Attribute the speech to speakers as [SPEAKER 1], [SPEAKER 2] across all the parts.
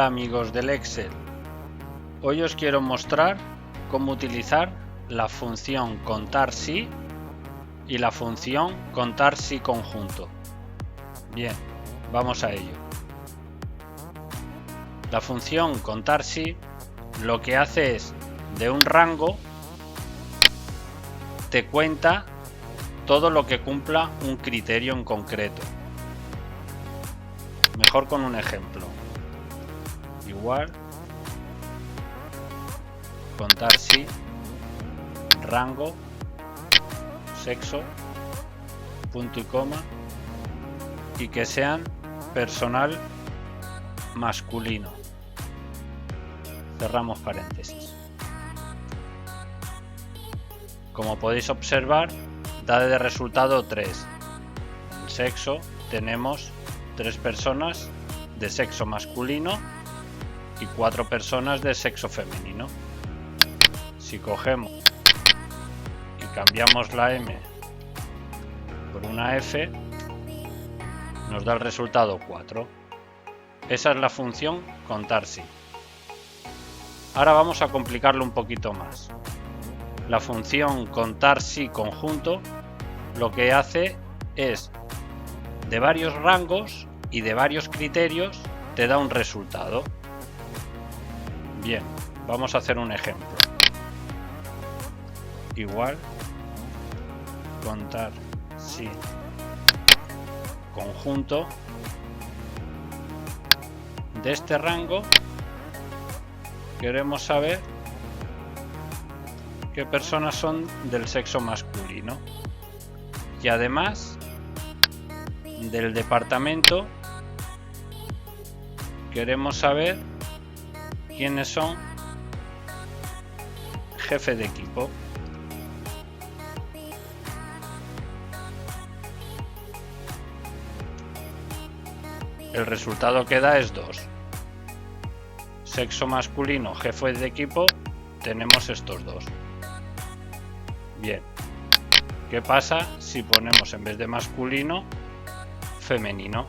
[SPEAKER 1] Hola amigos del Excel, hoy os quiero mostrar cómo utilizar la función contar si y la función contar si conjunto. Bien, vamos a ello. La función contar si lo que hace es, de un rango, te cuenta todo lo que cumpla un criterio en concreto. Mejor con un ejemplo. Igual contar si rango sexo punto y coma y que sean personal masculino. Cerramos paréntesis. Como podéis observar, da de resultado 3. En sexo tenemos 3 personas de sexo masculino y 4 personas de sexo femenino. Si cogemos y cambiamos la M por una F, nos da el resultado 4. Esa es la función contar si. Ahora vamos a complicarlo un poquito más. La función contar si conjunto lo que hace es, de varios rangos y de varios criterios, te da un resultado. Bien, vamos a hacer un ejemplo. Igual contar si conjunto de este rango queremos saber qué personas son del sexo masculino y además del departamento queremos saber quiénes son jefe de equipo. El resultado que da es 2. Sexo masculino, jefe de equipo, tenemos estos 2. Bien, ¿qué pasa si ponemos en vez de masculino, femenino?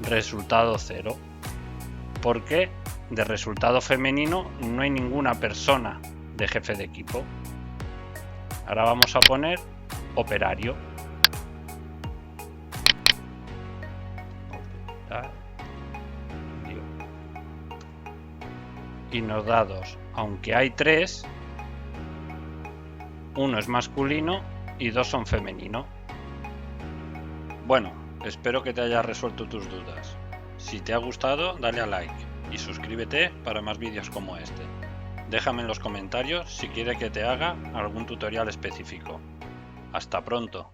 [SPEAKER 1] Resultado 0. Porque de resultado femenino no hay ninguna persona de jefe de equipo. Ahora vamos a poner operario. Y nos da 2. Aunque hay 3, uno es masculino y 2 son femenino. Bueno, espero que te haya resuelto tus dudas. Si te ha gustado, dale a like y suscríbete para más vídeos como este. Déjame en los comentarios si quieres que te haga algún tutorial específico. Hasta pronto.